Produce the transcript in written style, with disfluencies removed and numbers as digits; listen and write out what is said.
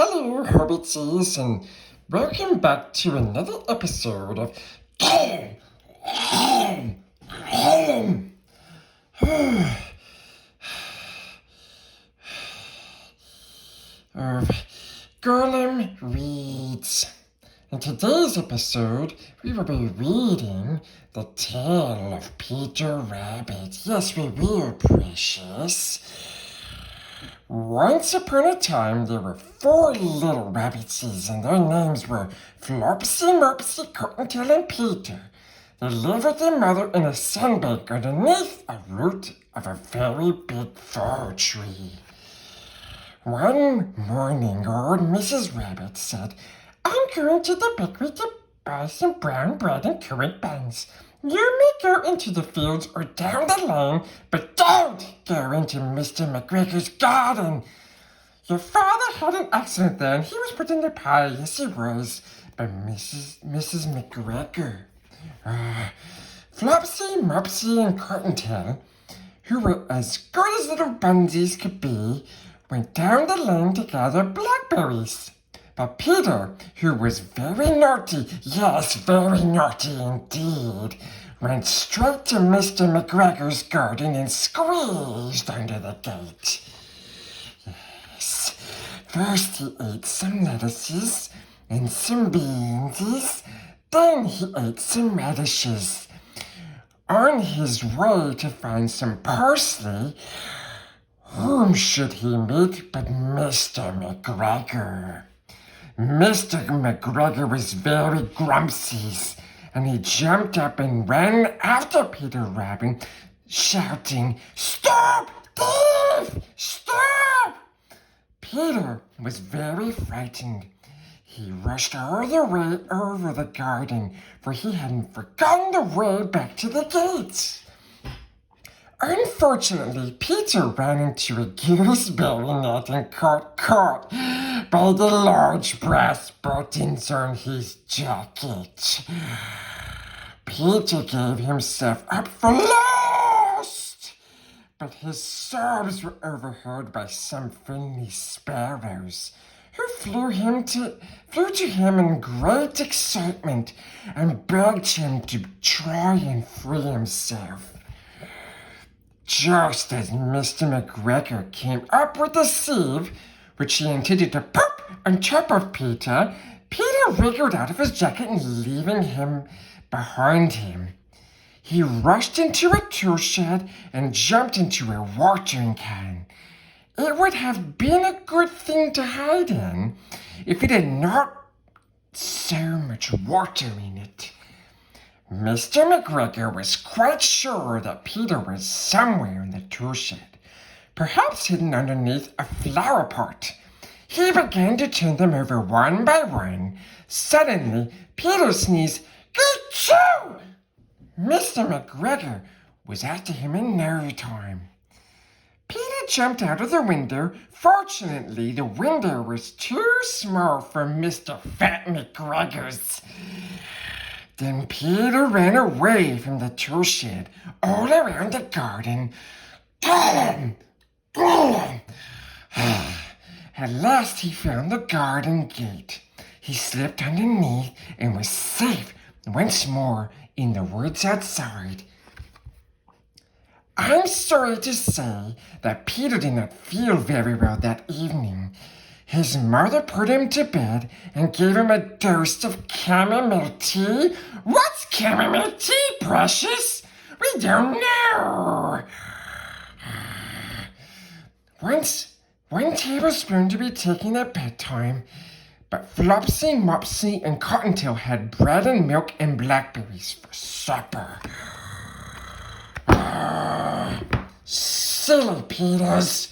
Hello, Hobbities, and welcome back to another episode of Gollum. Gollum Reads. In today's episode, we will be reading The Tale of Peter Rabbit. Yes, we will, precious. Once upon a time, there were 4 little rabbitses, and their names were Flopsy, Mopsy, Cottontail, and Peter. They lived with their mother in a sandbank underneath a root of a very big fir tree. One morning, old Mrs. Rabbit said, "I'm going to the bakery to buy some brown bread and currant buns. You may go into the fields or down the lane, but don't go into Mr. McGregor's garden. Your father had an accident there, and he was put in the pie. Yes, he was, by Mrs. McGregor." Flopsy, Mopsy, and Cottontail, who were as good as little bunsies could be, went down the lane to gather blackberries. But Peter, who was very naughty, yes, very naughty indeed, went straight to Mr. McGregor's garden and squeezed under the gate. Yes, first he ate some lettuces and some beansies, then he ate some radishes. On his way to find some parsley, whom should he meet but Mr. McGregor? Mr. McGregor was very grumpsies, and he jumped up and ran after Peter Rabbit, shouting, "Stop, thief! Stop!" Peter was very frightened. He rushed all the way over the garden, for he hadn't forgotten the way back to the gates. Unfortunately, Peter ran into a gooseberry net and got caught by the large brass buttons on his jacket. Peter gave himself up for lost, but his sobs were overheard by some friendly sparrows, who flew to him in great excitement and begged him to try and free himself. Just as Mr. McGregor came up with a sieve, which he intended to pop on top of Peter, Peter wriggled out of his jacket and leaving him behind him. He rushed into a tool shed and jumped into a watering can. It would have been a good thing to hide in if it had not so much water in it. Mr. McGregor was quite sure that Peter was somewhere in the tool shed, perhaps hidden underneath a flower pot. He began to turn them over one by one. Suddenly, Peter sneezed, "Gachoo!" Mr. McGregor was after him in no time. Peter jumped out of the window. Fortunately, the window was too small for Mr. Fat McGregor's. Then Peter ran away from the tool shed, all around the garden. Gollum! Gollum! At last he found the garden gate. He slipped underneath and was safe once more in the woods outside. I'm sorry to say that Peter did not feel very well that evening. His mother put him to bed and gave him a dose of chamomile tea. What's chamomile tea, precious? We don't know. One tablespoon to be taken at bedtime, but Flopsy, Mopsy, and Cottontail had bread and milk and blackberries for supper. Silly Peters.